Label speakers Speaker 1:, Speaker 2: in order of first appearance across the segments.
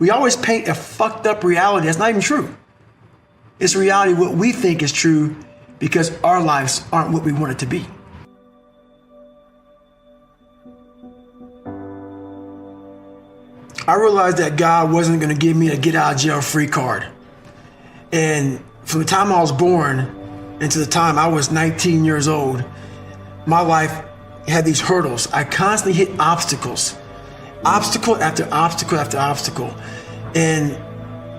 Speaker 1: We always paint a fucked up reality that's not even true. It's reality what we think is true because our lives aren't what we want it to be. I realized that God wasn't going to give me a get out of jail free card. And from the time I was born into the time I was 19 years old, my life had these hurdles. I constantly hit obstacles, obstacle after obstacle after obstacle. And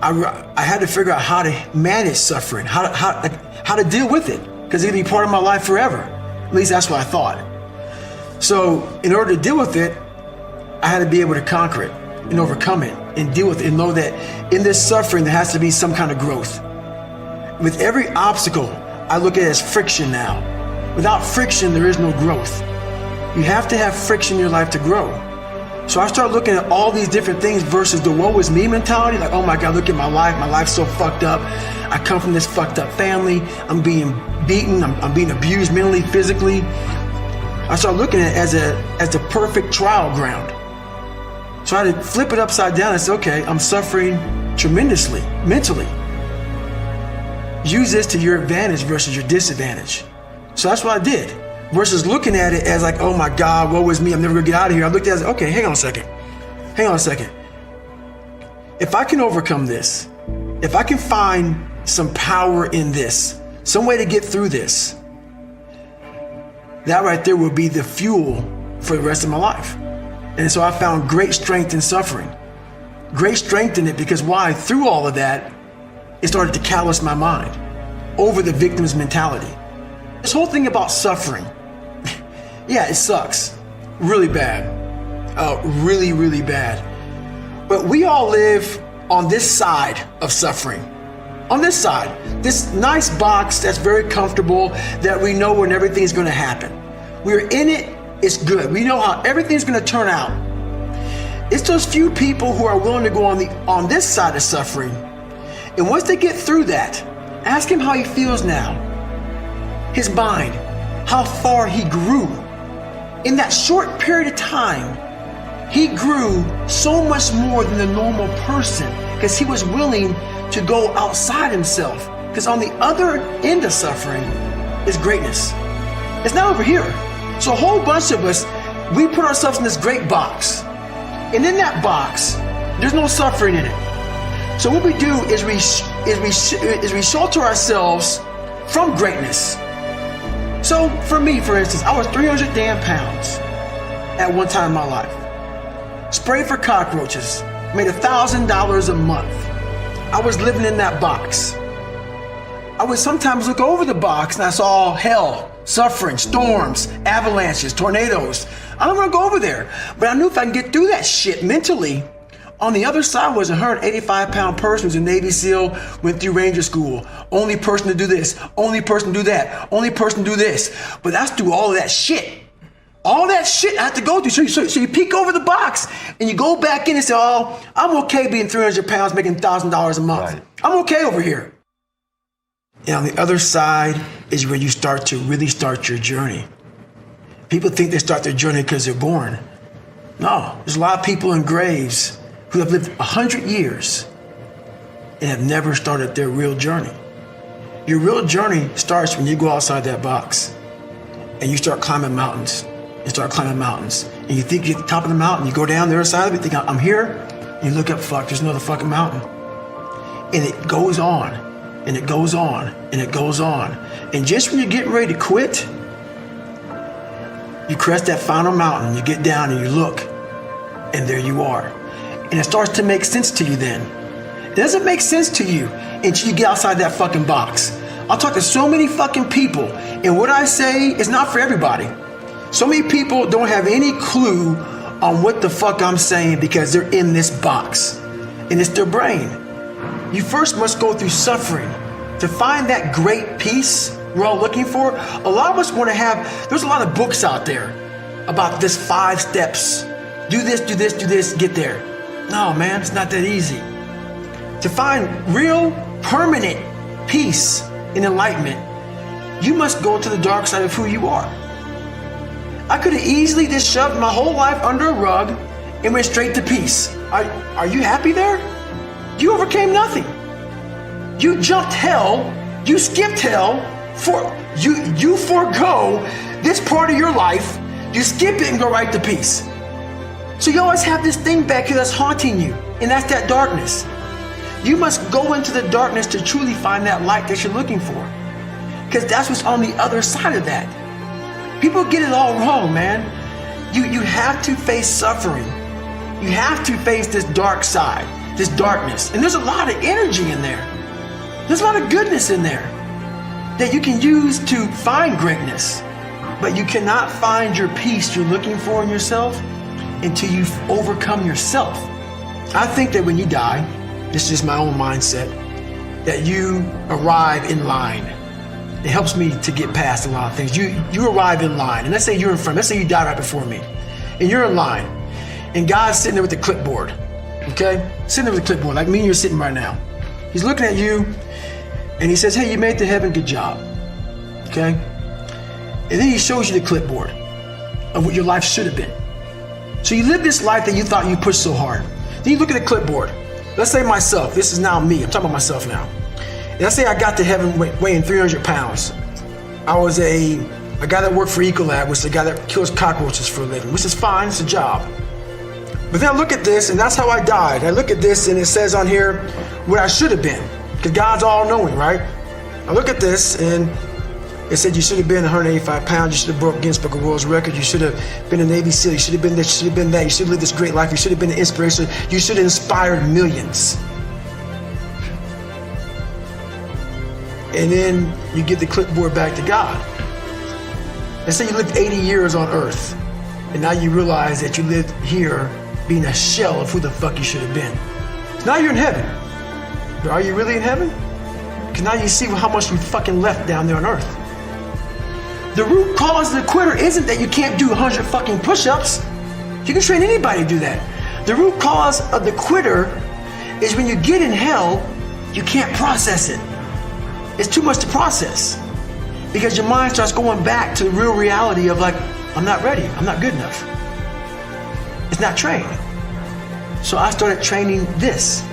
Speaker 1: I had to figure out how to manage suffering, how to deal with it, because it'd be part of my life forever. At least that's what I thought. So in order to deal with it, I had to be able to conquer it and overcome it and deal with it and know that in this suffering, there has to be some kind of growth. With every obstacle, I look at it as friction now. Without friction, there is no growth. You have to have friction in your life to grow. So I start looking at all these different things versus the woe is me mentality. Like, oh my God, look at my life. My life's so fucked up. I come from this fucked up family. I'm being beaten. I'm being abused mentally, physically. I start looking at it as the perfect trial ground. So I had to flip it upside down and say, okay, I'm suffering tremendously, mentally. Use this to your advantage versus your disadvantage. So that's what I did. Versus looking at it as like, oh my God, woe is me, I'm never gonna get out of here. I looked at it as, okay, hang on a second. If I can overcome this, if I can find some power in this, some way to get through this, that right there will be the fuel for the rest of my life. And so I found great strength in suffering. Great strength in it because why? Through all of that, it started to callous my mind over the victim's mentality. This whole thing about suffering, yeah, it sucks. Really bad. Really, really bad. But we all live on this side of suffering. On this side, this nice box that's very comfortable, that we know when everything's gonna happen. We're in it, it's good. We know how everything's gonna turn out. It's those few people who are willing to go on this side of suffering. And once they get through that, ask him how he feels now. His mind, how far he grew. In that short period of time, he grew so much more than the normal person because he was willing to go outside himself. Because on the other end of suffering is greatness. It's not over here. So a whole bunch of us, we put ourselves in this great box. And in that box, there's no suffering in it. So what we do is we shelter ourselves from greatness. So for me, for instance, I was 300 damn pounds at one time in my life. Sprayed for cockroaches, made $1,000 a month. I was living in that box. I would sometimes look over the box and I saw hell, suffering, storms, avalanches, tornadoes. I don't want to go over there, but I knew if I can get through that shit mentally, on the other side was a 185-pound person who's a Navy SEAL, went through Ranger School. Only person to do this, only person to do that, only person to do this. But that's through all of that shit. All that shit I have to go through. So you peek over the box and you go back in and say, oh, I'm okay being 300 pounds, making $1,000 a month. Right. I'm okay over here. And on the other side is where you start to really start your journey. People think they start their journey because they're born. No, there's a lot of people in graves who have lived 100 years and have never started their real journey. Your real journey starts when you go outside that box and you start climbing mountains. You start climbing mountains. And you think you're at the top of the mountain, you go down the other side of it, think, I'm here. And you look up, fuck, there's another fucking mountain. And it goes on, and it goes on, and it goes on. And just when you're getting ready to quit, you crest that final mountain, you get down and you look, and there you are. And it starts to make sense to you then. It doesn't make sense to you until you get outside that fucking box. I'll talk to so many fucking people, and what I say is not for everybody. So many people don't have any clue on what the fuck I'm saying because they're in this box, and it's their brain. You first must go through suffering to find that great peace we're all looking for. A lot of us want to have, there's a lot of books out there about this 5 steps. Do this, do this, do this, get there. No, man, it's not that easy. To find real, permanent peace and enlightenment, you must go to the dark side of who you are. I could have easily just shoved my whole life under a rug and went straight to peace. Are you happy there? You overcame nothing. You jumped hell, you skipped hell, you forego this part of your life, you skip it and go right to peace. So you always have this thing back here that's haunting you, and that's that darkness. You must go into the darkness to truly find that light that you're looking for. Because that's what's on the other side of that. People get it all wrong, man. You have to face suffering. You have to face this dark side, this darkness. And there's a lot of energy in there. There's a lot of goodness in there that you can use to find greatness. But you cannot find your peace you're looking for in yourself until you've overcome yourself. I think that when you die, this is my own mindset, that you arrive in line. It helps me to get past a lot of things. You arrive in line, and let's say you're in front, let's say you die right before me, and you're in line, and God's sitting there with the clipboard, okay? Sitting there with the clipboard, like me and you're sitting right now. He's looking at you, and he says, hey, you made it to heaven, good job, okay? And then he shows you the clipboard of what your life should have been. So you live this life that you thought you pushed so hard. Then you look at the clipboard. Let's say myself, this is now me, I'm talking about myself now. And let's say I got to heaven weighing 300 pounds. I was a guy that worked for Ecolab, which is a guy that kills cockroaches for a living, which is fine, it's a job. But then I look at this, and that's how I died. I look at this, and it says on here what I should have been, because God's all-knowing, right? I look at this, and it said you should have been 185 pounds, you should have broke Guinness Book of World Records, you should have been a Navy SEAL, you should have been this, you should have been that, you should have lived this great life, you should have been an inspiration, you should have inspired millions. And then you get the clipboard back to God. Let's say you lived 80 years on earth, and now you realize that you lived here being a shell of who the fuck you should have been. So now you're in heaven. But are you really in heaven? Because now you see how much you fucking left down there on earth. The root cause of the quitter isn't that you can't do 100 fucking push-ups. You can train anybody to do that. The root cause of the quitter is when you get in hell, you can't process it. It's too much to process. Because your mind starts going back to the real reality of like, I'm not ready, I'm not good enough. It's not trained. So I started training this,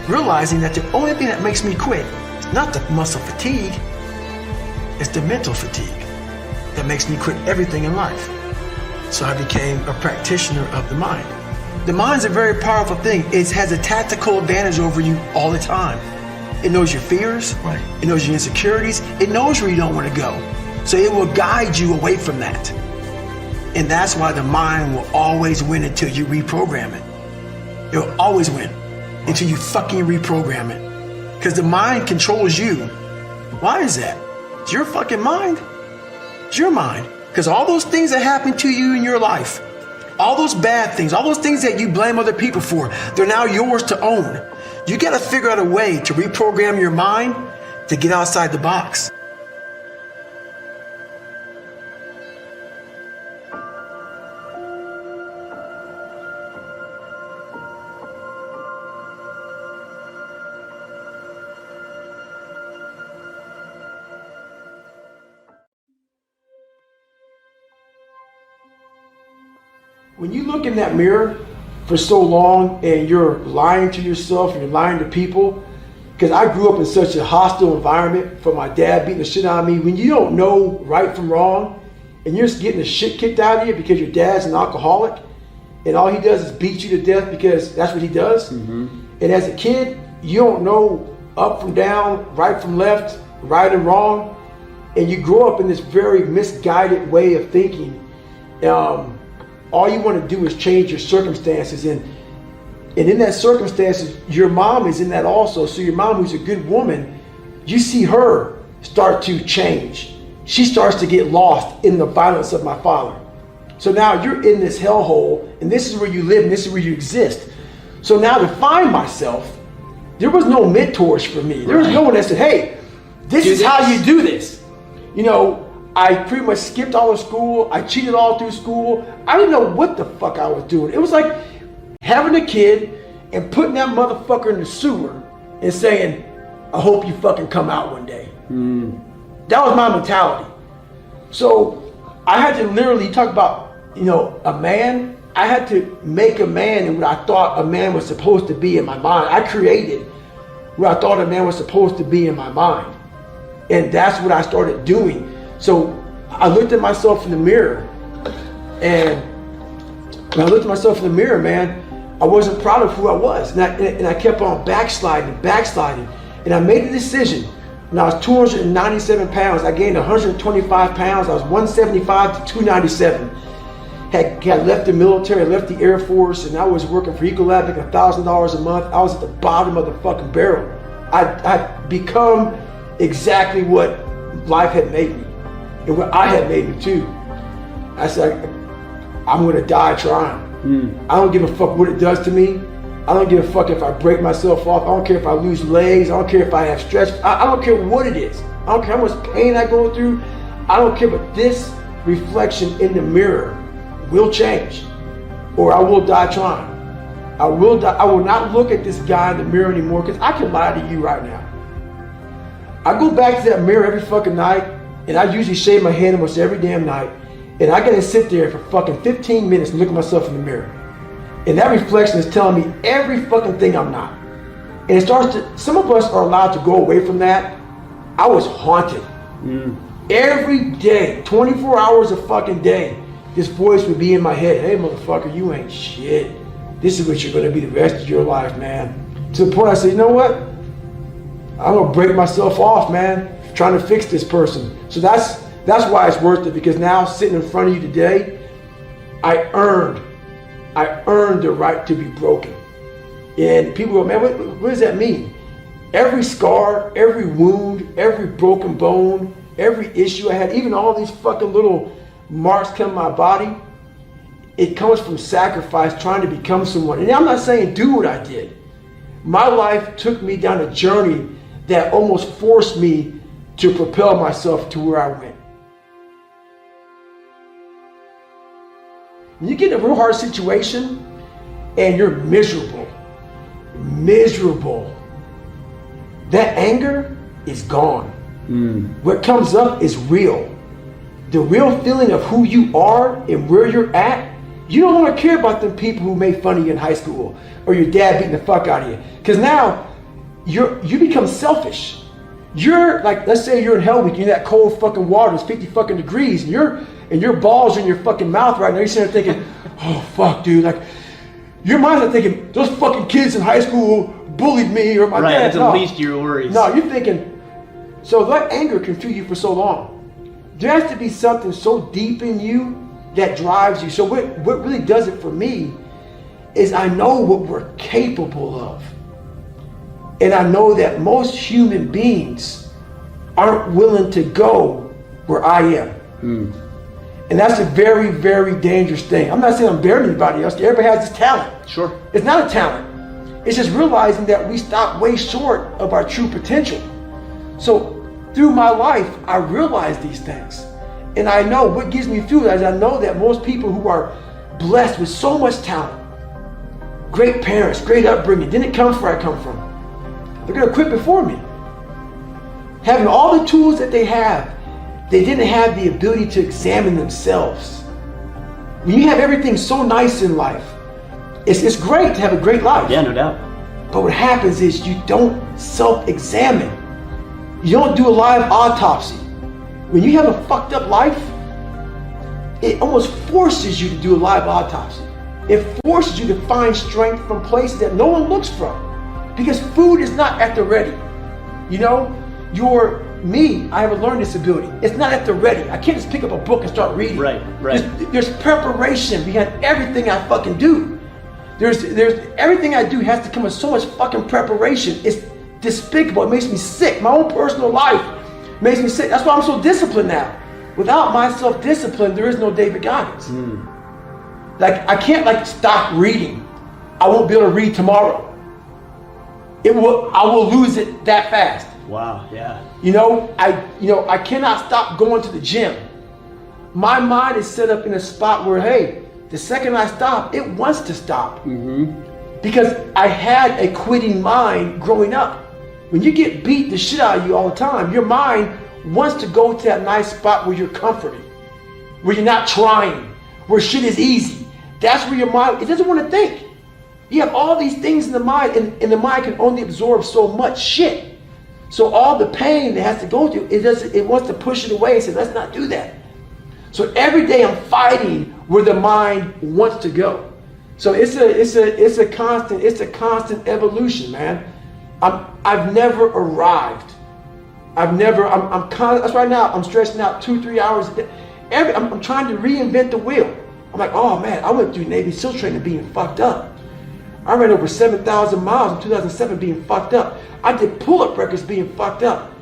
Speaker 1: realizing that the only thing that makes me quit is not the muscle fatigue, it's the mental fatigue that makes me quit everything in life. So I became a practitioner of the mind. The mind's a very powerful thing. It has a tactical advantage over you all the time. It knows your fears, right. It knows your insecurities, it knows where you don't want to go. So it will guide you away from that. And that's why the mind will always win until you reprogram it. It will always win until you fucking reprogram it. Because the mind controls you. Why is that? It's your fucking mind. It's your mind. Because all those things that happen to you in your life, all those bad things, all those things that you blame other people for, they're now yours to own. You got to figure out a way to reprogram your mind to get outside the box. When you look in that mirror for so long and you're lying to yourself and you're lying to people, because I grew up in such a hostile environment from my dad beating the shit out of me. When you don't know right from wrong and you're just getting the shit kicked out of you because your dad's an alcoholic and all he does is beat you to death because that's what he does. Mm-hmm. And as a kid, you don't know up from down, right from left, right and wrong. And you grow up in this very misguided way of thinking. All you want to do is change your circumstances, and in that circumstances, your mom is in that also. So your mom, who's a good woman, you see her start to change. She starts to get lost in the violence of my father. So now you're in this hellhole, and this is where you live, and this is where you exist. So now to find myself, there was no mentors for me. There was no one that said, hey, this is how you do this. You know, I pretty much skipped all of school. I cheated all through school. I didn't know what the fuck I was doing. It was like having a kid and putting that motherfucker in the sewer and saying, I hope you fucking come out one day. That was my mentality. So I had to literally talk about, you know, a man I had to make a man in what I thought a man was supposed to be in my mind. I created what I thought a man was supposed to be in my mind. And that's what I started doing. So I looked at myself in the mirror, and when I looked at myself in the mirror, man, I wasn't proud of who I was. And I kept on backsliding. And I made a decision. When I was 297 pounds, I gained 125 pounds. I was 175 to 297. Had left the military, left the Air Force, and I was working for Ecolab, making $1,000 a month. I was at the bottom of the fucking barrel. I'd become exactly what life had made me, and what I had made me too. I said, I'm gonna die trying. I don't give a fuck what it does to me. I don't give a fuck if I break myself off. I don't care if I lose legs. I don't care if I have stretch. I don't care what it is. I don't care how much pain I go through. I don't care, but this reflection in the mirror will change, or I will die trying. I will die. I will not look at this guy in the mirror anymore, because I can lie to you right now. I go back to that mirror every fucking night, and I usually shave my head almost every damn night, and I gotta sit there for fucking 15 minutes and look at myself in the mirror. And that reflection is telling me every fucking thing I'm not. And it starts to, some of us are allowed to go away from that. I was haunted. Every day, 24 hours a fucking day, this voice would be in my head. Hey, motherfucker, you ain't shit. This is what you're gonna be the rest of your life, man. To the point I said, you know what? I'm gonna break myself off, man, trying to fix this person. So that's why it's worth it, because now sitting in front of you today, I earned the right to be broken. And people go, man, what does that mean? Every scar, every wound, every broken bone, every issue I had, even all these fucking little marks come in my body, it comes from sacrifice, trying to become someone. And I'm not saying do what I did. My life took me down a journey that almost forced me to propel myself to where I went. When you get in a real hard situation and you're miserable, that anger is gone. What comes up is real. The real feeling of who you are and where you're at. You don't want to care about them people who made fun of you in high school, or your dad beating the fuck out of you. Because now you become selfish. You're like, let's say you're in Hell Week, you're in that cold fucking water, it's 50 fucking degrees, and your balls are in your fucking mouth right now. You're sitting there thinking, oh fuck, dude, like your mind's not thinking, those fucking kids in high school bullied me, or my dad.
Speaker 2: Right, it's the least of your worries.
Speaker 1: No, you're thinking, so that anger can fuel you for so long. There has to be something so deep in you that drives you. So what really does it for me is I know what we're capable of. And I know that most human beings aren't willing to go where I am. And that's a very, very dangerous thing. I'm not saying I'm better than anybody else. Everybody has this talent.
Speaker 2: Sure.
Speaker 1: It's not a talent. It's just realizing that we stop way short of our true potential. So through my life, I realize these things. And I know what gives me fuel is I know that most people who are blessed with so much talent, great parents, great upbringing, didn't come from where I come from. They're gonna quit before me. Having all the tools that they have, they didn't have the ability to examine themselves. When you have everything so nice in life, it's great to have a great life.
Speaker 2: Yeah, no doubt.
Speaker 1: But what happens is you don't self-examine. You don't do a live autopsy. When you have a fucked up life, it almost forces you to do a live autopsy. It forces you to find strength from places that no one looks from. Because food is not at the ready. You know, I have a learning disability. It's not at the ready. I can't just pick up a book and start reading.
Speaker 2: Right.
Speaker 1: There's preparation behind everything I fucking do. There's everything I do has to come with so much fucking preparation. It's despicable. It makes me sick. My own personal life makes me sick. That's why I'm so disciplined now. Without my self-discipline, there is no David Goggins. Like I can't stop reading. I won't be able to read tomorrow. I will lose it that fast.
Speaker 2: Wow, yeah.
Speaker 1: I cannot stop going to the gym. My mind is set up in a spot where, hey, the second I stop, it wants to stop. Because I had a quitting mind growing up. When you get beat the shit out of you all the time, your mind wants to go to that nice spot where you're comforted, where you're not trying, where shit is easy. That's where your mind, it doesn't want to think. You have all these things in the mind, and the mind can only absorb so much shit. So all the pain it has to go through, it wants to push it away and say, let's not do that. So every day I'm fighting where the mind wants to go. So it's a constant evolution, man. I've never arrived. That's right now I'm stressing out 2-3 hours a day. I'm trying to reinvent the wheel. I'm like, oh man, I went through Navy SEAL training being fucked up. I ran over 7,000 miles in 2007 being fucked up. I did pull-up records being fucked up.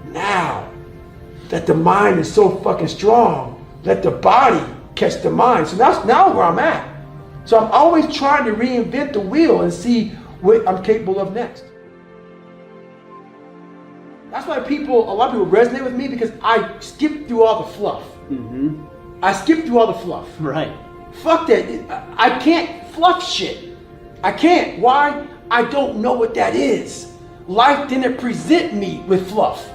Speaker 1: Now that the mind is so fucking strong, let the body catch the mind. So that's now where I'm at. So I'm always trying to reinvent the wheel and see what I'm capable of next. That's why a lot of people resonate with me, because I skip through all the fluff.
Speaker 2: Mm-hmm.
Speaker 1: I skip through all the fluff.
Speaker 2: Right.
Speaker 1: Fuck that. I can't fluff shit. I can't. Why? I don't know what that is. Life didn't present me with fluff.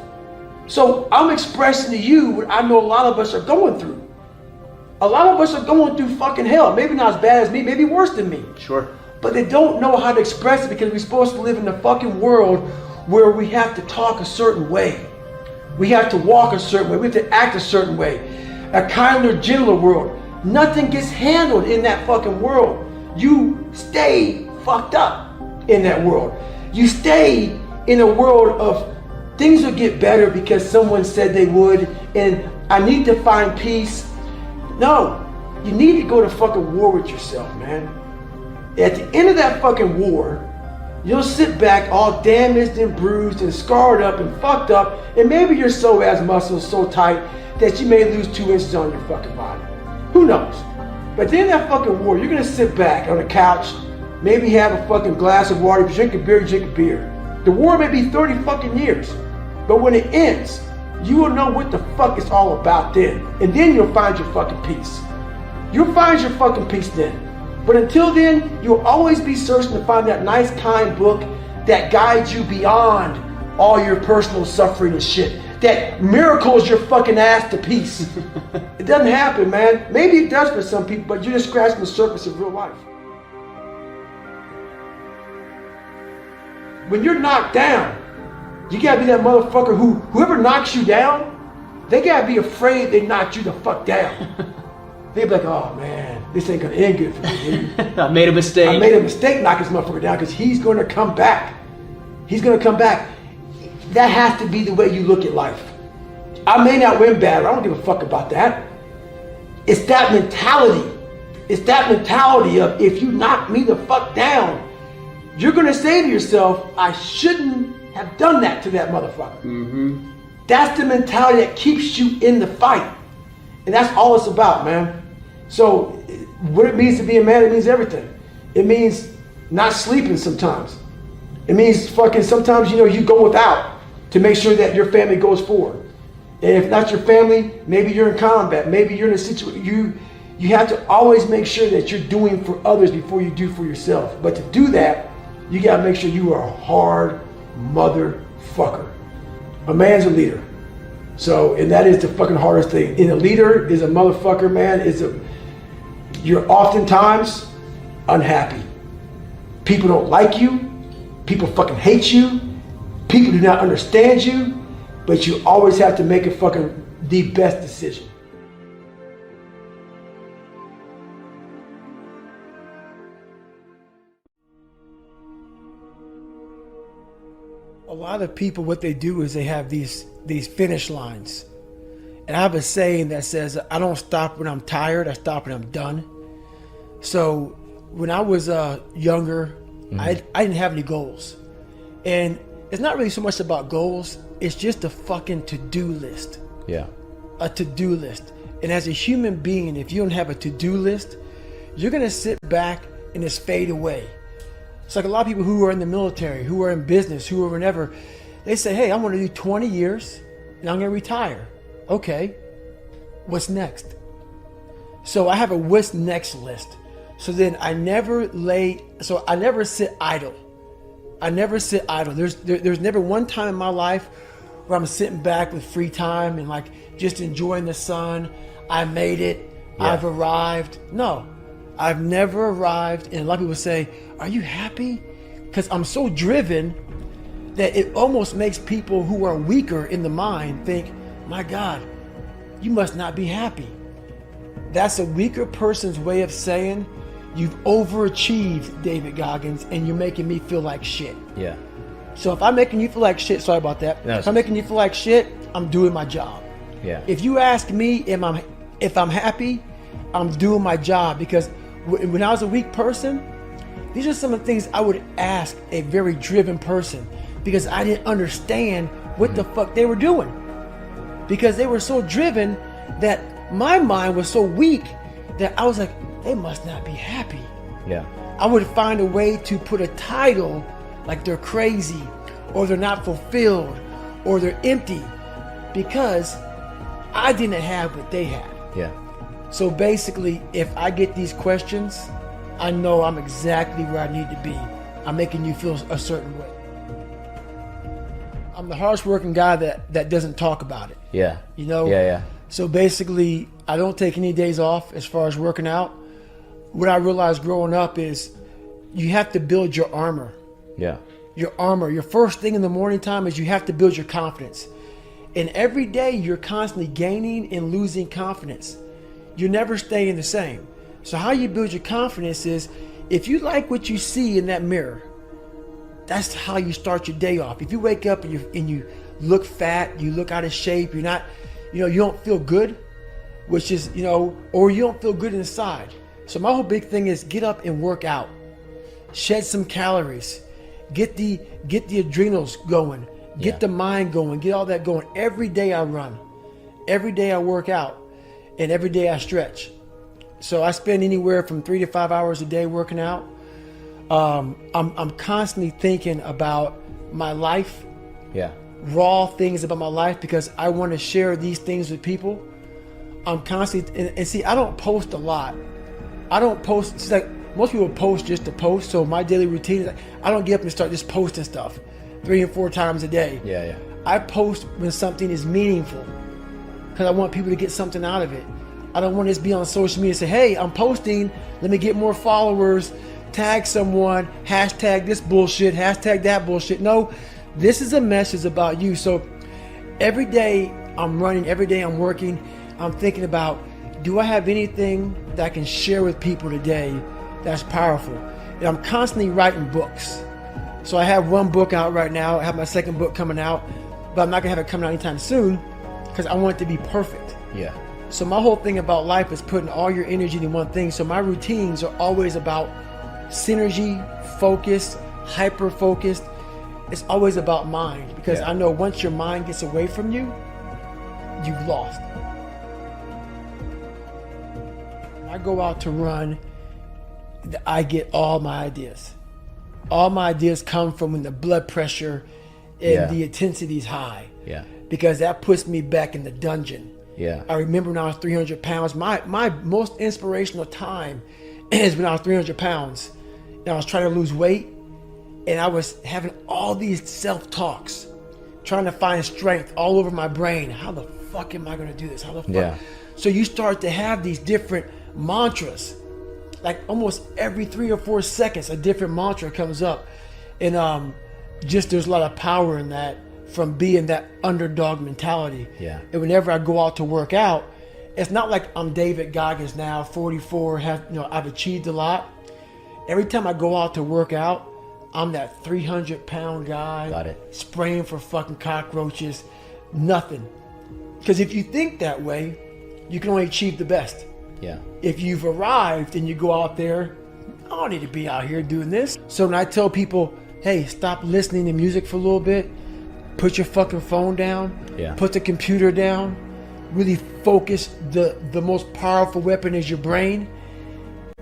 Speaker 1: So I'm expressing to you what I know a lot of us are going through. A lot of us are going through fucking hell. Maybe not as bad as me, maybe worse than me.
Speaker 2: Sure.
Speaker 1: But they don't know how to express it, because we're supposed to live in a fucking world where we have to talk a certain way. We have to walk a certain way. We have to act a certain way. A kinder, gentler world. Nothing gets handled in that fucking world. You stay fucked up in that world. You stay in a world of things will get better because someone said they would, and I need to find peace. No, you need to go to fucking war with yourself, man. At the end of that fucking war, you'll sit back all damaged and bruised and scarred up and fucked up, and maybe your psoas muscles so tight that you may lose 2 inches on your fucking body. Who knows? But at the end of that fucking war, you're gonna sit back on a couch, maybe have a fucking glass of water. If you drink a beer, you drink a beer. The war may be 30 fucking years, but when it ends, you will know what the fuck it's all about then. And then you'll find your fucking peace. You'll find your fucking peace then. But until then, you'll always be searching to find that nice, kind book that guides you beyond all your personal suffering and shit. That miracles your fucking ass to peace. It doesn't happen, man. Maybe it does for some people, but you're just scratching the surface of real life. When you're knocked down, you gotta be that motherfucker whoever knocks you down, they gotta be afraid they knocked you the fuck down. They be like, oh man, this ain't gonna end good for me.
Speaker 2: I made a mistake.
Speaker 1: I made a mistake knocking this motherfucker down, because he's gonna come back. He's gonna come back. That has to be the way you look at life. I may not win battle. I don't give a fuck about that. It's that mentality. It's that mentality of, if you knock me the fuck down, you're gonna say to yourself, I shouldn't have done that to that motherfucker.
Speaker 2: Mm-hmm.
Speaker 1: That's the mentality that keeps you in the fight. And that's all it's about, man. So what it means to be a man, it means everything. It means not sleeping sometimes. It means fucking sometimes, you go without to make sure that your family goes forward. And if not your family, maybe you're in combat. Maybe you're in a situation, you have to always make sure that you're doing for others before you do for yourself. But to do that, you gotta make sure you are a hard motherfucker. A man's a leader. So, and that is the fucking hardest thing. And a leader is a motherfucker, man. You're oftentimes unhappy. People don't like you. People fucking hate you. People do not understand you. But you always have to make the best decision. A lot of people, what they do is they have these finish lines. And I have a saying that says, I don't stop when I'm tired, I stop when I'm done. So when I was younger, I didn't have any goals. And it's not really so much about goals, it's just a fucking to-do list.
Speaker 3: Yeah.
Speaker 1: A to-do list. And as a human being, if you don't have a to-do list, you're gonna sit back and just fade away. It's like a lot of people who are in the military, who are in business, who are whatever, they say, hey, I want to do 20 years and I'm going to retire. Okay, what's next? So I have a what's next list. So then I never sit idle. I never sit idle. There's never one time in my life where I'm sitting back with free time and just enjoying the sun. I made it. Yeah. I've arrived. No. I've never arrived, and a lot of people say, are you happy? Because I'm so driven that it almost makes people who are weaker in the mind think, my God, you must not be happy. That's a weaker person's way of saying, you've overachieved, David Goggins, and you're making me feel like shit.
Speaker 3: Yeah.
Speaker 1: So if I'm making you feel like shit, sorry about that.
Speaker 3: No,
Speaker 1: if I'm making you feel like shit, I'm doing my job.
Speaker 3: Yeah.
Speaker 1: If you ask me if I'm happy, I'm doing my job. Because when I was a weak person, these are some of the things I would ask a very driven person, because I didn't understand what the fuck they were doing. Because they were so driven that my mind was so weak that I was like, they must not be happy.
Speaker 3: Yeah.
Speaker 1: I would find a way to put a title like they're crazy, or they're not fulfilled, or they're empty, because I didn't have what they had.
Speaker 3: Yeah.
Speaker 1: So basically, if I get these questions, I know I'm exactly where I need to be. I'm making you feel a certain way. I'm the hardest working guy that doesn't talk about it.
Speaker 3: Yeah.
Speaker 1: You know?
Speaker 3: Yeah.
Speaker 1: So basically, I don't take any days off as far as working out. What I realized growing up is you have to build your armor.
Speaker 3: Yeah.
Speaker 1: Your armor. Your first thing in the morning time is you have to build your confidence. And every day you're constantly gaining and losing confidence. You're never staying the same. So how you build your confidence is, if you like what you see in that mirror, that's how you start your day off. If you wake up and you look fat, you look out of shape, you're not, you don't feel good, which is, or you don't feel good inside. So my whole big thing is get up and work out. Shed some calories. Get the adrenals going. Get the mind going. Get all that going. Every day I run. Every day I work out. And every day I stretch. So I spend anywhere from 3 to 5 hours a day working out. I'm constantly thinking about my life.
Speaker 3: Yeah.
Speaker 1: Raw things about my life, because I want to share these things with people. I'm constantly, and see, I don't post a lot. I don't post, it's like most people post just to post. So my daily routine is like, I don't get up and start just posting stuff 3 and 4 times a day.
Speaker 3: Yeah.
Speaker 1: I post when something is meaningful, because I want people to get something out of it. I don't want to just be on social media and say, hey, I'm posting, let me get more followers, tag someone, hashtag this bullshit, hashtag that bullshit. No, this is a message about you. So every day I'm running, every day I'm working, I'm thinking about, do I have anything that I can share with people today that's powerful? And I'm constantly writing books. So I have one book out right now. I have my second book coming out, but I'm not gonna have it coming out anytime soon, because I want it to be perfect.
Speaker 3: Yeah.
Speaker 1: So my whole thing about life is putting all your energy into one thing. So my routines are always about synergy, focus, hyper focused. It's always about mind, because I know once your mind gets away from you, you've lost. When I go out to run, I get all my ideas. All my ideas come from when the blood pressure and the intensity is high.
Speaker 3: Yeah.
Speaker 1: Because that puts me back in the dungeon.
Speaker 3: Yeah.
Speaker 1: I remember when I was 300 pounds, my most inspirational time is when I was 300 pounds and I was trying to lose weight, and I was having all these self-talks, trying to find strength all over my brain. How the fuck am I going to do this? How the fuck?
Speaker 3: Yeah.
Speaker 1: So you start to have these different mantras, like almost every 3 or 4 seconds, a different mantra comes up. And just there's a lot of power in that, from being that underdog mentality.
Speaker 3: Yeah.
Speaker 1: And whenever I go out to work out, it's not like I'm David Goggins now, 44, I've achieved a lot. Every time I go out to work out, I'm that 300-pound guy.
Speaker 3: Got it.
Speaker 1: Spraying for fucking cockroaches. Nothing. Because if you think that way, you can only achieve the best.
Speaker 3: Yeah.
Speaker 1: If you've arrived and you go out there, I don't need to be out here doing this. So when I tell people, hey, stop listening to music for a little bit, put your fucking phone down, put the computer down, really focus. The most powerful weapon is your brain.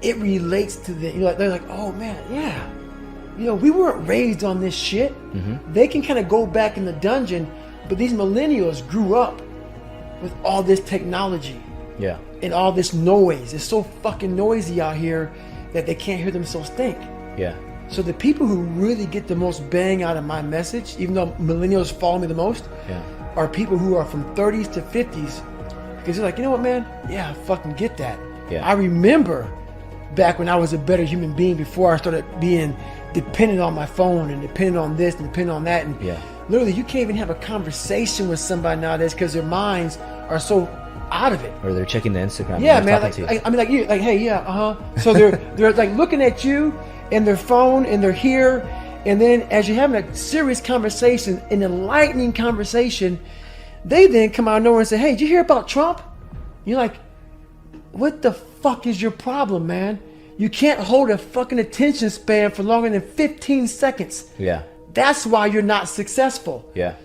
Speaker 1: It relates to them. They're like, oh man, yeah. We weren't raised on this shit. Mm-hmm. They can kind of go back in the dungeon, but these millennials grew up with all this technology.
Speaker 3: Yeah.
Speaker 1: And all this noise. It's so fucking noisy out here that they can't hear themselves think.
Speaker 3: Yeah.
Speaker 1: So the people who really get the most bang out of my message, even though millennials follow me the most, are people who are from 30s to 50s. Because they're like, you know what, man? Yeah, I fucking get that.
Speaker 3: Yeah.
Speaker 1: I remember back when I was a better human being before I started being dependent on my phone and dependent on this and dependent on that. And literally, you can't even have a conversation with somebody nowadays because their minds are so out of it.
Speaker 3: Or they're checking the Instagram.
Speaker 1: Yeah, man. Like, hey, yeah, So they're like looking at you and their phone and they're here. And then as you're having a serious conversation, an enlightening conversation, they then come out of nowhere and say, hey, did you hear about Trump? You're like, what the fuck is your problem, man? You can't hold a fucking attention span for longer than 15 seconds.
Speaker 3: Yeah.
Speaker 1: That's why you're not successful.
Speaker 3: Yeah.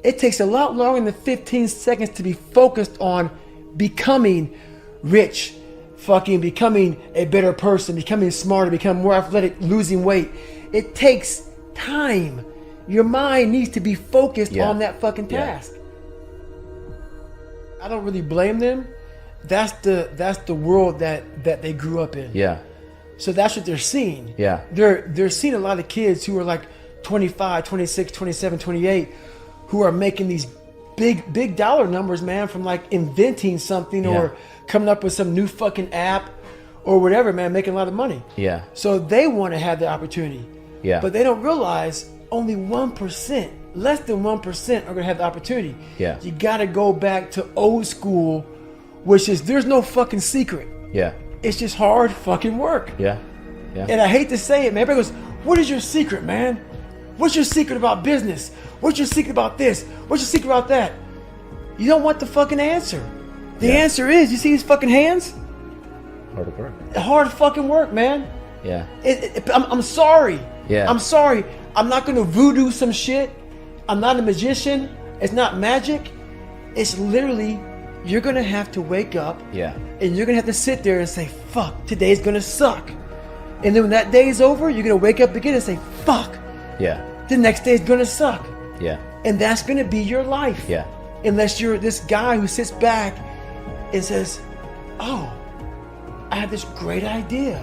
Speaker 1: It takes a lot longer than 15 seconds to be focused on becoming rich, fucking becoming a better person, becoming smarter, becoming more athletic, losing weight. It takes time. Your mind needs to be focused on that fucking task. I don't really blame them. That's the world that they grew up in.
Speaker 3: Yeah.
Speaker 1: So that's what they're seeing.
Speaker 3: Yeah.
Speaker 1: They're seeing a lot of kids who are like 25, 26, 27, 28 who are making these big dollar numbers, man, from like inventing something or coming up with some new fucking app or whatever, man, making a lot of money.
Speaker 3: Yeah.
Speaker 1: So they want to have the opportunity.
Speaker 3: Yeah.
Speaker 1: But they don't realize only 1%, less than 1% are going to have the opportunity.
Speaker 3: Yeah.
Speaker 1: You got to go back to old school, which is there's no fucking secret.
Speaker 3: Yeah.
Speaker 1: It's just hard fucking work.
Speaker 3: Yeah. Yeah.
Speaker 1: And I hate to say it, man. Everybody goes, what is your secret, man? What's your secret about business? What's your secret about this? What's your secret about that? You don't want the fucking answer. The answer is, you see these fucking hands?
Speaker 3: Hard work.
Speaker 1: Hard fucking work, man.
Speaker 3: Yeah.
Speaker 1: I'm sorry.
Speaker 3: Yeah.
Speaker 1: I'm sorry. I'm not going to voodoo some shit. I'm not a magician. It's not magic. It's literally, you're going to have to wake up.
Speaker 3: Yeah.
Speaker 1: And you're going to have to sit there and say, fuck, today's going to suck. And then when that day is over, you're going to wake up again and say, fuck.
Speaker 3: Yeah.
Speaker 1: The next day is going to suck.
Speaker 3: Yeah.
Speaker 1: And that's going to be your life.
Speaker 3: Yeah.
Speaker 1: Unless you're this guy who sits back and says, oh, I have this great idea.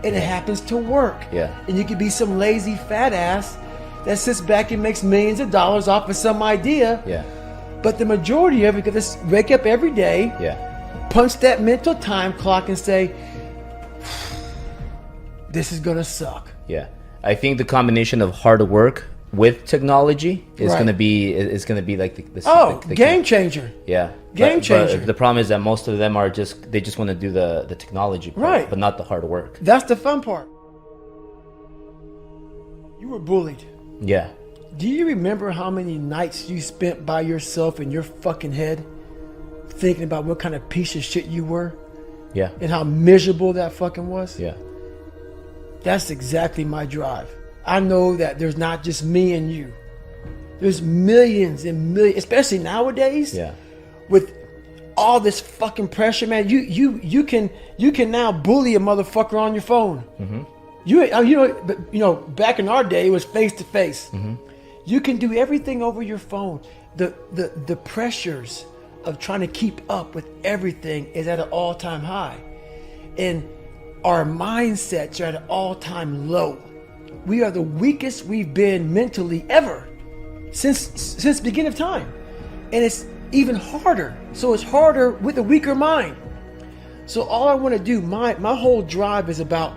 Speaker 1: And it happens to work.
Speaker 3: Yeah.
Speaker 1: And you could be some lazy fat ass that sits back and makes millions of dollars off of some idea.
Speaker 3: Yeah.
Speaker 1: But the majority of it, you just wake up every day, punch that mental time clock and say, this is going to suck.
Speaker 3: Yeah. I think the combination of hard work with technology is going to be like the
Speaker 1: game changer.
Speaker 3: Yeah.
Speaker 1: Game changer.
Speaker 3: But the problem is that most of them are they just want to do the technology part, but not the hard work.
Speaker 1: That's the fun part. You were bullied.
Speaker 3: Yeah.
Speaker 1: Do you remember how many nights you spent by yourself in your fucking head thinking about what kind of piece of shit you were?
Speaker 3: Yeah.
Speaker 1: And how miserable that fucking was?
Speaker 3: Yeah.
Speaker 1: That's exactly my drive. I know that there's not just me and you. There's millions and millions, especially nowadays.
Speaker 3: Yeah.
Speaker 1: With all this fucking pressure, man. You can now bully a motherfucker on your phone. Mm-hmm. Back in our day it was face to face. You can do everything over your phone. The pressures of trying to keep up with everything is at an all-time high. And our mindsets are at an all-time low. We are the weakest we've been mentally ever since the beginning of time. And it's even harder. So it's harder with a weaker mind. So all I want to do, my whole drive is about,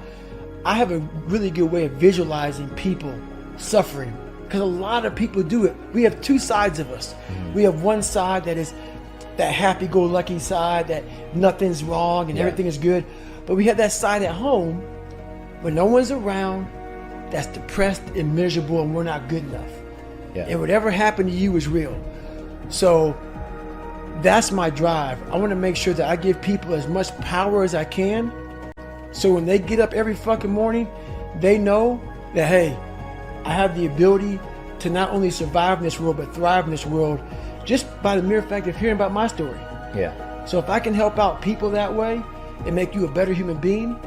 Speaker 1: I have a really good way of visualizing people suffering. Because a lot of people do it. We have two sides of us. We have one side that is that happy-go-lucky side, that nothing's wrong and everything is good. But we have that side at home when no one's around that's depressed and miserable and we're not good enough.
Speaker 3: Yeah.
Speaker 1: And whatever happened to you is real. So that's my drive. I want to make sure that I give people as much power as I can. So when they get up every fucking morning, they know that, hey, I have the ability to not only survive in this world, but thrive in this world just by the mere fact of hearing about my story.
Speaker 3: Yeah.
Speaker 1: So if I can help out people that way and make you a better human being,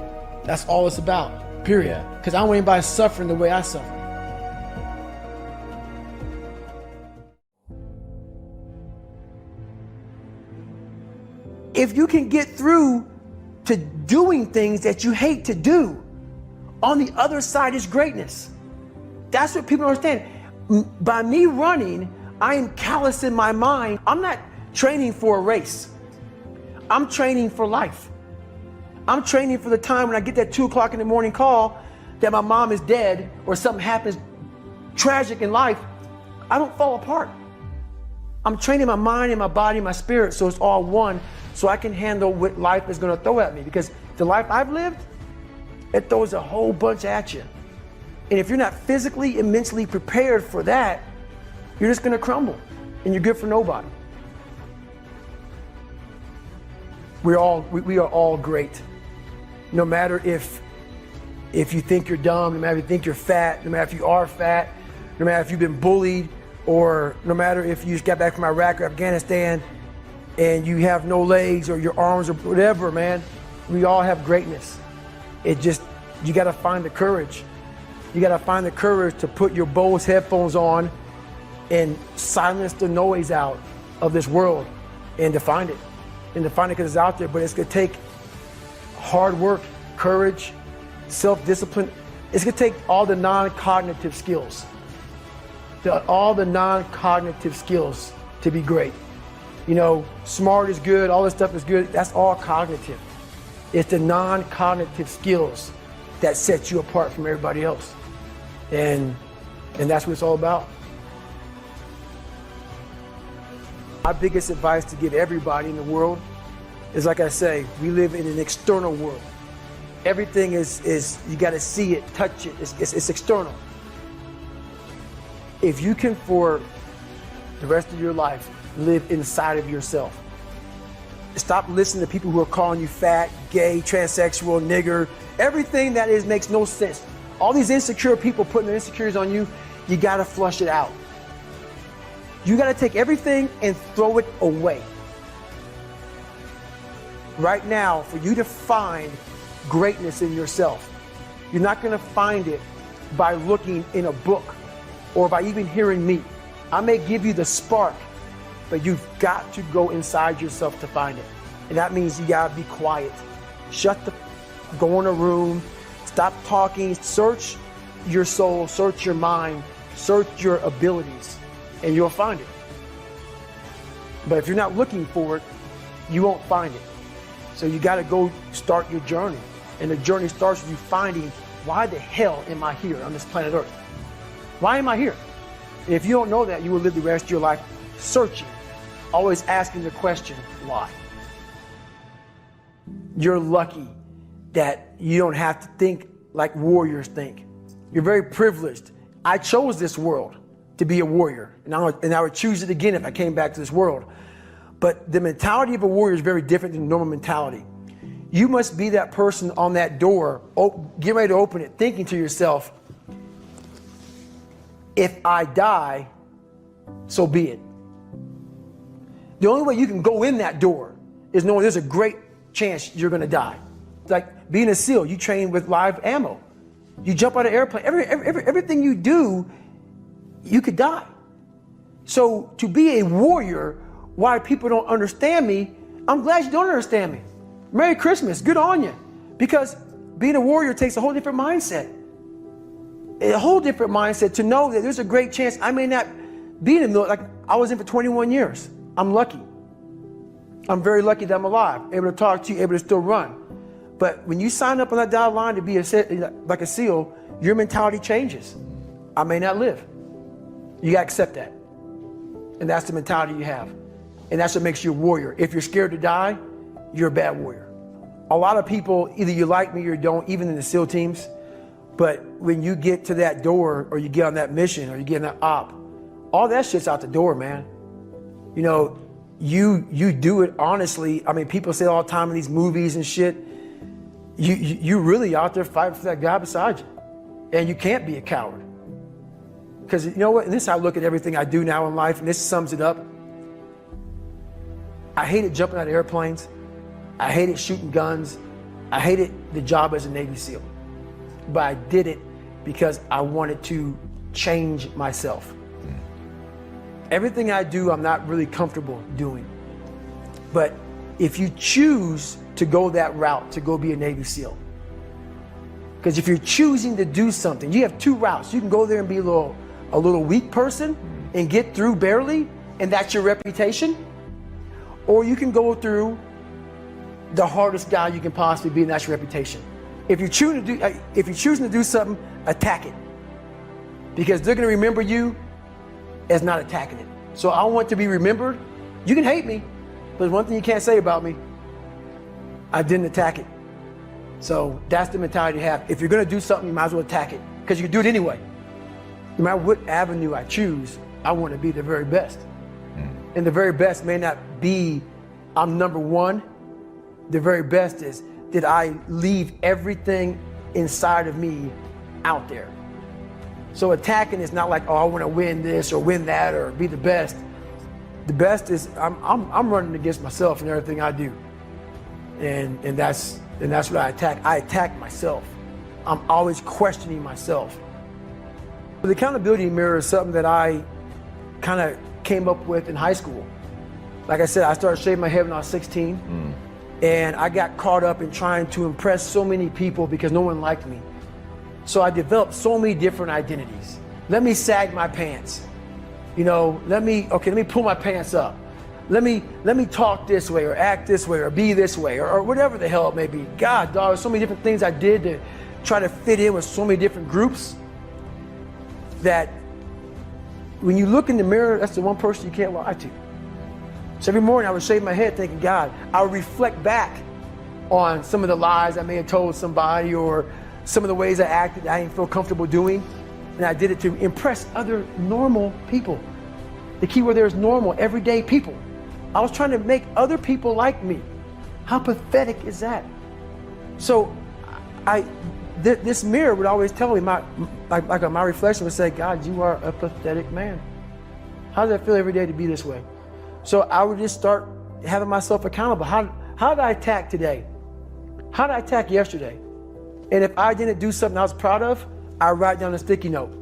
Speaker 1: that's all it's about, period. Because I don't want anybody suffering the way I suffer. If you can get through to doing things that you hate to do, on the other side is greatness. That's what people don't understand. By me running, I am callous in my mind. I'm not training for a race. I'm training for life. I'm training for the time when I get that 2 o'clock in the morning call that my mom is dead or something happens tragic in life. I don't fall apart. I'm training my mind and my body and my spirit so it's all one, so I can handle what life is going to throw at me. Because the life I've lived, it throws a whole bunch at you. And if you're not physically and mentally prepared for that, you're just going to crumble and you're good for nobody. We are all great. No matter if you think you're dumb, no matter if you think you're fat, no matter if you are fat, no matter if you've been bullied, or no matter if you just got back from Iraq or Afghanistan and you have no legs or your arms or whatever, man, we all have greatness. It just, you got to find the courage. You got to find the courage to put your Bose headphones on and silence the noise out of this world and to find it. And to find it because it's out there, but it's going to take hard work, courage, self-discipline. It's going to take all the non-cognitive skills. All the non-cognitive skills to be great. You know, smart is good, all this stuff is good. That's all cognitive. It's the non-cognitive skills that set you apart from everybody else. And that's what it's all about. My biggest advice to give everybody in the world is, like I say, we live in an external world. Everything is you got to see it, touch it. It's external. If you can, for the rest of your life, live inside of yourself. Stop listening to people who are calling you fat, gay, transsexual, nigger. Everything that is makes no sense. All these insecure people putting their insecurities on you, you got to flush it out. You got to take everything and throw it away. Right now, for you to find greatness in yourself, you're not going to find it by looking in a book or by even hearing me. I may give you the spark, but you've got to go inside yourself to find it. And that means you got to be quiet. Go in a room, stop talking, search your soul, search your mind, search your abilities, and you'll find it. But if you're not looking for it, you won't find it. So you got to go start your journey. And the journey starts with you finding, why the hell am I here on this planet Earth? Why am I here? And if you don't know that, you will live the rest of your life searching, always asking the question, why? You're lucky that you don't have to think like warriors think. You're very privileged. I chose this world to be a warrior, and I would choose it again if I came back to this world. But the mentality of a warrior is very different than normal mentality. You must be that person on that door, get ready to open it, thinking to yourself, if I die, so be it. The only way you can go in that door is knowing there's a great chance you're going to die. It's like being a SEAL, you train with live ammo. You jump out of an airplane, everything you do, you could die. So to be a warrior, why people don't understand me, I'm glad you don't understand me. Merry Christmas, good on you. Because being a warrior takes a whole different mindset. A whole different mindset to know that there's a great chance I may not be in the military. Like I was in for 21 years. I'm lucky. I'm very lucky that I'm alive, able to talk to you, able to still run. But when you sign up on that dotted line to be like a SEAL, your mentality changes. I may not live. You gotta accept that. And that's the mentality you have. And that's what makes you a warrior. If you're scared to die, you're a bad warrior. A lot of people, either you like me or you don't, even in the SEAL teams, but when you get to that door or you get on that mission or you get on that op, all that shit's out the door, man. You know, you do it honestly. I mean, people say all the time in these movies and shit, you really out there fighting for that guy beside you. And you can't be a coward. Because you know what, and this is how I look at everything I do now in life, and this sums it up. I hated jumping out of airplanes. I hated shooting guns. I hated the job as a Navy SEAL. But I did it because I wanted to change myself. Everything I do, I'm not really comfortable doing. But if you choose to go that route, to go be a Navy SEAL, because if you're choosing to do something, you have two routes. You can go there and be a little weak person and get through barely, and that's your reputation. Or you can go through the hardest guy you can possibly be, and that's your reputation. If you're choosing to do something, attack it, because they're going to remember you as not attacking it. So I want to be remembered. You can hate me, but there's one thing you can't say about me: I didn't attack it. So that's the mentality to have. If you're going to do something, you might as well attack it, because you can do it anyway. No matter what avenue I choose, I want to be the very best. And the very best may not be I'm number one. The very best is, did I leave everything inside of me out there? So attacking is not like, oh, I want to win this or win that or be the best. The best is I'm running against myself in everything I do. And that's what I attack. I attack myself. I'm always questioning myself. The accountability mirror is something that I kind of came up with in high school. Like I said, I started shaving my head when I was 16. And I got caught up in trying to impress so many people because no one liked me. So I developed so many different identities. Let me sag my pants. Let me pull my pants up. Let me talk this way or act this way or be this way or whatever the hell it may be. God, dog, so many different things I did to try to fit in with so many different groups that when you look in the mirror, that's the one person you can't lie to. So every morning I would shave my head thinking, God, I would reflect back on some of the lies I may have told somebody or some of the ways I acted I didn't feel comfortable doing. And I did it to impress other normal people. The key word there is normal, everyday people. I was trying to make other people like me. How pathetic is that? So this mirror would always tell me, my reflection would say, God, you are a pathetic man. How does it feel every day to be this way? So I would just start having myself accountable. How did I attack today? How did I attack yesterday? And if I didn't do something I was proud of, I would write down a sticky note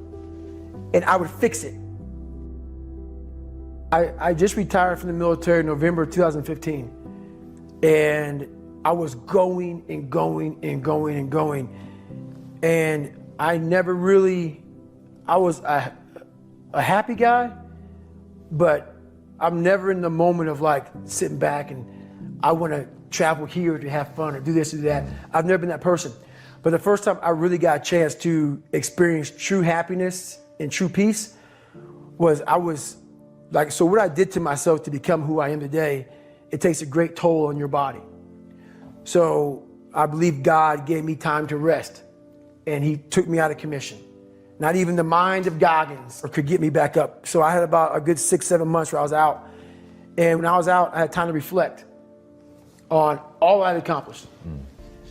Speaker 1: and I would fix it. I just retired from the military in November 2015. And I was going and going and going and going. And I never really, I was a happy guy, but I'm never in the moment of like sitting back and I want to travel here to have fun or do this or do that. I've never been that person. But the first time I really got a chance to experience true happiness and true peace was so what I did to myself to become who I am today, it takes a great toll on your body. So I believe God gave me time to rest and he took me out of commission. Not even the mind of Goggins could get me back up. So I had about a good 6-7 months where I was out. And when I was out, I had time to reflect on all I had accomplished.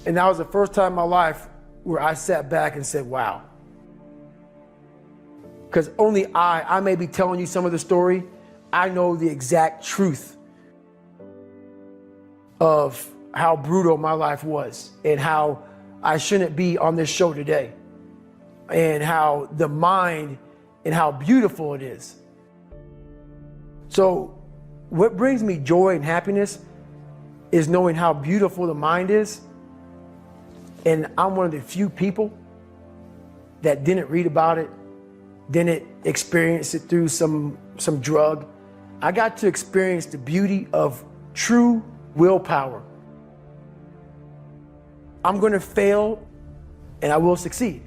Speaker 1: And that was the first time in my life where I sat back and said, wow. Because only I may be telling you some of the story. I know the exact truth of how brutal my life was and how I shouldn't be on this show today. And how the mind and how beautiful it is. So what brings me joy and happiness is knowing how beautiful the mind is. And I'm one of the few people that didn't read about it, didn't experience it through some drug. I got to experience the beauty of true willpower. I'm going to fail and I will succeed.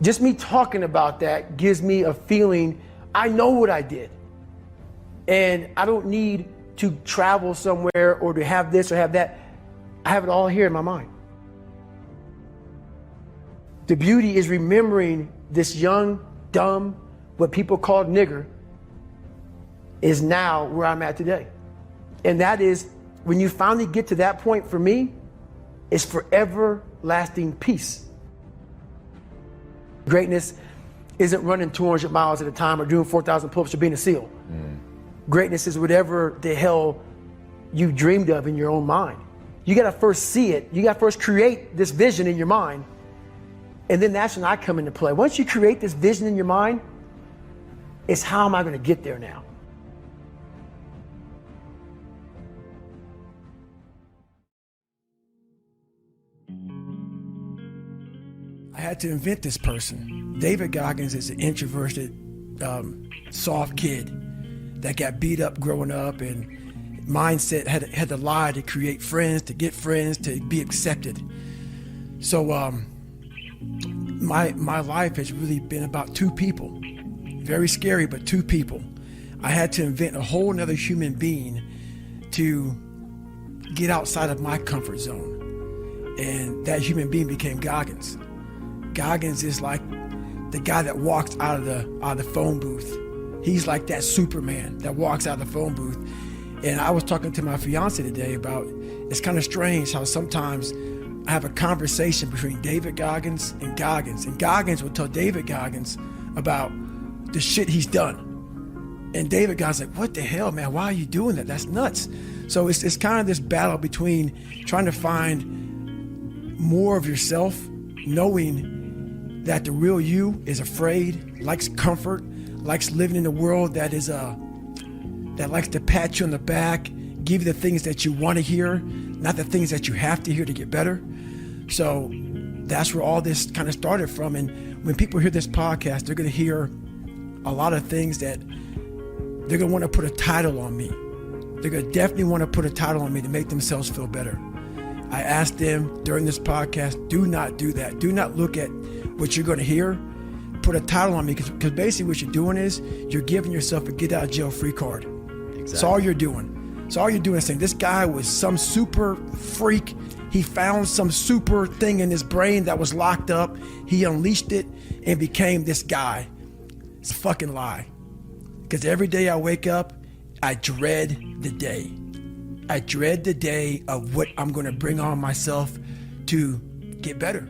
Speaker 1: Just me talking about that gives me a feeling I know what I did. And I don't need to travel somewhere or to have this or have that. I have it all here in my mind. The beauty is remembering this young, dumb, what people called nigger is now where I'm at today. And that is, when you finally get to that point for me, it's forever lasting peace. Greatness isn't running 200 miles at a time or doing 4,000 pull-ups or being a SEAL. Greatness is whatever the hell you dreamed of in your own mind. You got to first see it. You got to first create this vision in your mind. And then that's when I come into play. Once you create this vision in your mind, it's how am I going to get there now? I had to invent this person. David Goggins is an introverted, soft kid that got beat up growing up, and mindset, had to lie to create friends, to get friends, to be accepted. So my life has really been about two people. Very scary, but two people. I had to invent a whole nother human being to get outside of my comfort zone. And that human being became Goggins. Goggins is like the guy that walks out of the phone booth. He's like that Superman that walks out of the phone booth. And I was talking to my fiance today about, it's kind of strange how sometimes I have a conversation between David Goggins, and Goggins will tell David Goggins about the shit he's done. And David Goggins like, what the hell, man? Why are you doing that? That's nuts. So it's kind of this battle between trying to find more of yourself, knowing that the real you is afraid, likes comfort, likes living in a world that is that likes to pat you on the back, give you the things that you want to hear, not the things that you have to hear to get better. So that's where all this kind of started from. And when people hear this podcast, they're going to hear a lot of things that they're going to want to put a title on me. They're going to definitely want to put a title on me to make themselves feel better. I asked them during this podcast, do not do that. Do not look at what you're going to hear. Put a title on me, because basically what you're doing is you're giving yourself a get out of jail free card. Exactly. That's all you're doing. So all you're doing is saying this guy was some super freak. He found some super thing in his brain that was locked up. He unleashed it and became this guy. It's a fucking lie. Because every day I wake up, I dread the day. I dread the day of what I'm going to bring on myself to get better.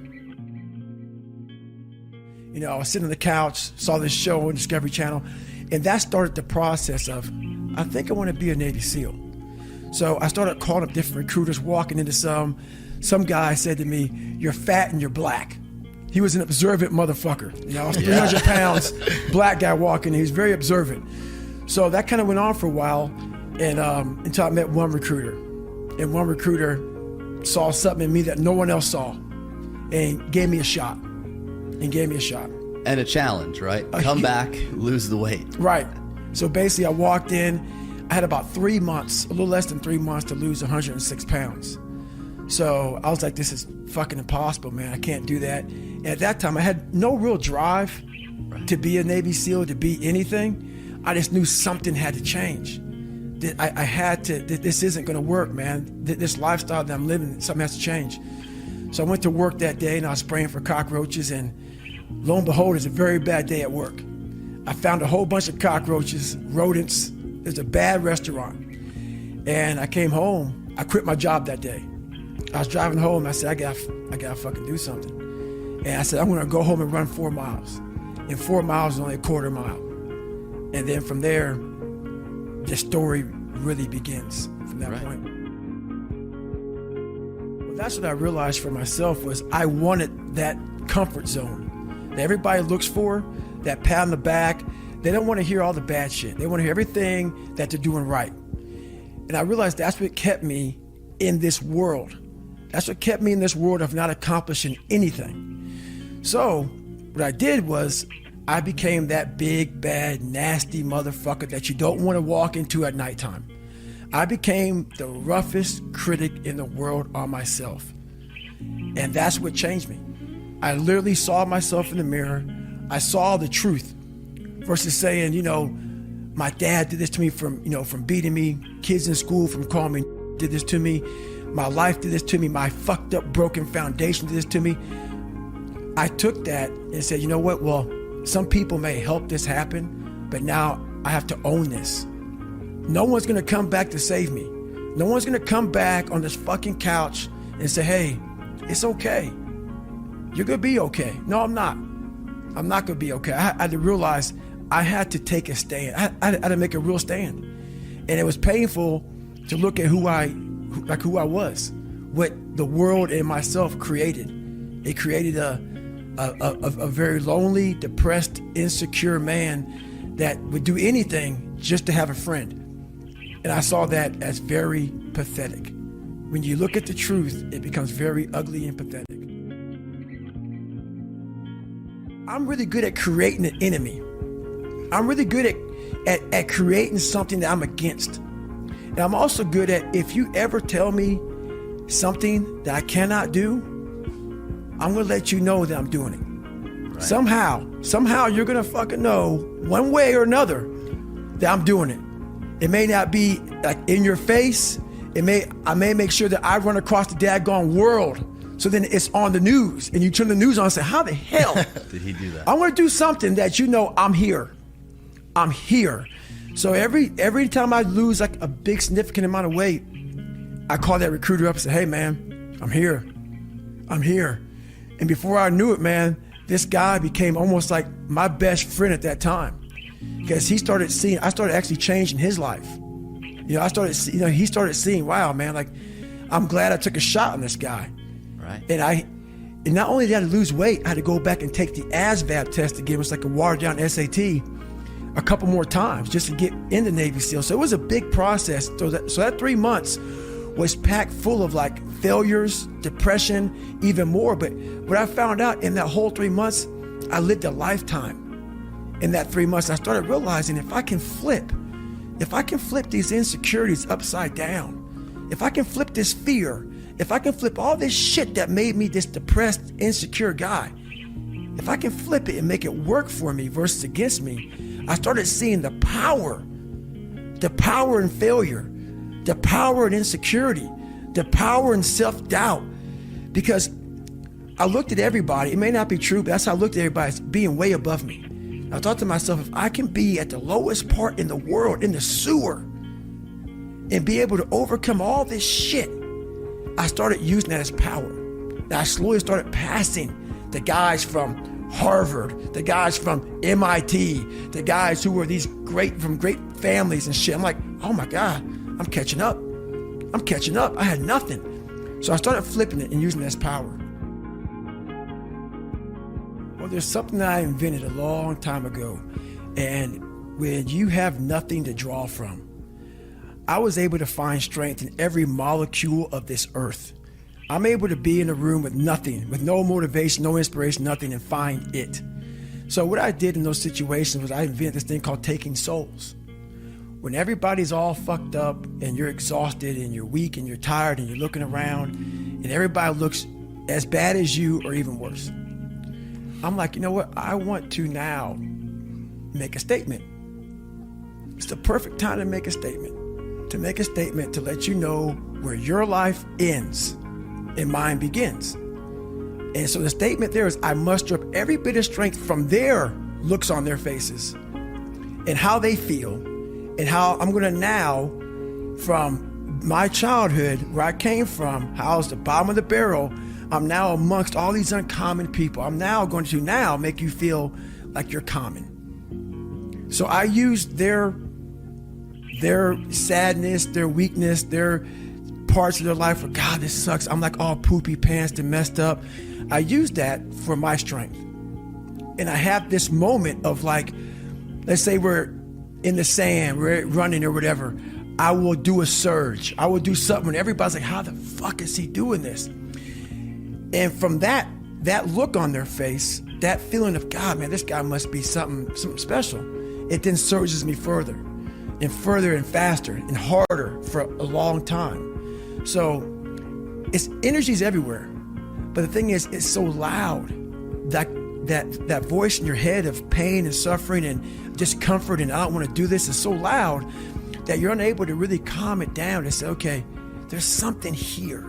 Speaker 1: You know, I was sitting on the couch, saw this show on Discovery Channel, and that started the process of, I think I want to be a Navy SEAL. So I started calling up different recruiters, walking into some guy said to me, you're fat and you're black. He was an observant motherfucker. You know, I was 300 pounds, black guy walking, he was very observant. So that kind of went on for a while, and until I met one recruiter. And one recruiter saw something in me that no one else saw and gave me a shot. And
Speaker 4: a challenge, right? Come back, lose the weight.
Speaker 1: Right. So basically I walked in, I had about 3 months, a little less than 3 months to lose 106 pounds. So I was like, this is fucking impossible, man. I can't do that. And at that time I had no real drive to be a Navy SEAL, to be anything. I just knew something had to change. I had to, this isn't gonna work, man. This lifestyle that I'm living, something has to change. So I went to work that day and I was spraying for cockroaches, and lo and behold, it's a very bad day at work. I found a whole bunch of cockroaches, rodents. It was a bad restaurant. And I came home, I quit my job that day. I was driving home, I said, I gotta fucking do something. And I said, I'm gonna go home and run 4 miles. And 4 miles is only a quarter mile. And then from there, the story really begins from that point. Well, that's what I realized for myself, was I wanted that comfort zone that everybody looks for, that pat on the back. They don't want to hear all the bad shit. They want to hear everything that they're doing right. And I realized that's what kept me in this world. That's what kept me in this world of not accomplishing anything. So what I did was I became that big, bad, nasty motherfucker that you don't want to walk into at nighttime. I became the roughest critic in the world on myself. And that's what changed me. I literally saw myself in the mirror. I saw the truth versus saying, you know, my dad did this to me from beating me, kids in school from calling me did this to me, my life did this to me, my fucked up broken foundation did this to me. I took that and said, you know what, well, some people may help this happen, but now I have to own this. No one's gonna come back to save me. No one's gonna come back on this fucking couch and say, hey, it's okay. You're gonna be okay. No, I'm not. I'm not gonna be okay. I had to realize I had to take a stand. I had to make a real stand. And it was painful to look at who I was, what the world and myself created. It created a very lonely, depressed, insecure man that would do anything just to have a friend. And I saw that as very pathetic. When you look at the truth, it becomes very ugly and pathetic. I'm really good at creating an enemy. I'm really good at creating something that I'm against. And I'm also good at, if you ever tell me something that I cannot do, I'm gonna let you know that I'm doing it. Right. Somehow you're gonna fucking know one way or another that I'm doing it. It may not be like in your face. I may make sure that I run across the daggone world. So then it's on the news, and you turn the news on and say, how the hell
Speaker 4: did he do that?
Speaker 1: I want to do something that you know I'm here. I'm here. So every time I lose like a big significant amount of weight, I call that recruiter up and say, hey man, I'm here. I'm here. And before I knew it, man, this guy became almost like my best friend at that time. Because I started actually changing his life. You know, he started seeing, wow, man, like, I'm glad I took a shot on this guy.
Speaker 4: Right.
Speaker 1: And not only did I lose weight, I had to go back and take the ASVAB test again. It was like a watered down SAT a couple more times just to get in the Navy SEAL. So it was a big process. So that 3 months was packed full of like failures, depression, even more. But what I found out in that whole 3 months, I lived a lifetime. In that 3 months, I started realizing if I can flip these insecurities upside down, if I can flip this fear, if I can flip all this shit that made me this depressed, insecure guy, if I can flip it and make it work for me versus against me, I started seeing the power in failure, the power in insecurity, the power in self-doubt. Because I looked at everybody, it may not be true, but that's how I looked at everybody as being way above me. I thought to myself, if I can be at the lowest part in the world, in the sewer, and be able to overcome all this shit, I started using that as power. And I slowly started passing the guys from Harvard, the guys from MIT, the guys who were from great families and shit. I'm like, oh my God, I'm catching up. I had nothing. So I started flipping it and using it as power. Well, there's something that I invented a long time ago. And when you have nothing to draw from, I was able to find strength in every molecule of this earth. I'm able to be in a room with nothing, with no motivation, no inspiration, nothing, and find it. So what I did in those situations was I invented this thing called taking souls. When everybody's all fucked up and you're exhausted and you're weak and you're tired and you're looking around and everybody looks as bad as you or even worse, I'm like, you know what? I want to now make a statement. It's the perfect time to make a statement. To make a statement to let you know where your life ends and mine begins. And so the statement there is, I muster up every bit of strength from their looks on their faces and how they feel, and how I'm going to now, from my childhood, where I came from, how I was the bottom of the barrel, I'm now amongst all these uncommon people. I'm now going to now make you feel like you're common. So I used their sadness, their weakness, their parts of their life where, God, this sucks. I'm like all poopy pants and messed up. I used that for my strength. And I have this moment of like, let's say we're in the sand, we're running or whatever. I will do a surge. I will do something when everybody's like, how the fuck is he doing this? And from that look on their face, that feeling of, God, man, this guy must be something special. It then surges me further and faster and harder for a long time. So it's energy's everywhere. But the thing is, it's so loud, that voice in your head of pain and suffering and discomfort and I don't want to do this is so loud that you're unable to really calm it down and say, okay, there's something here.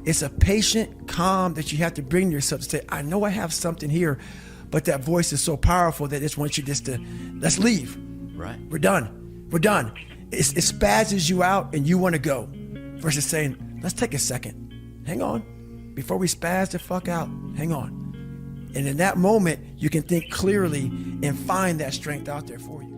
Speaker 1: It's a patient calm that you have to bring yourself to say, I know I have something here, but that voice is so powerful that it just wants you just to, let's leave.
Speaker 4: Right.
Speaker 1: We're done. It spazzes you out and you want to go versus saying, let's take a second. Hang on. Before we spaz the fuck out, hang on. And in that moment, you can think clearly and find that strength out there for you.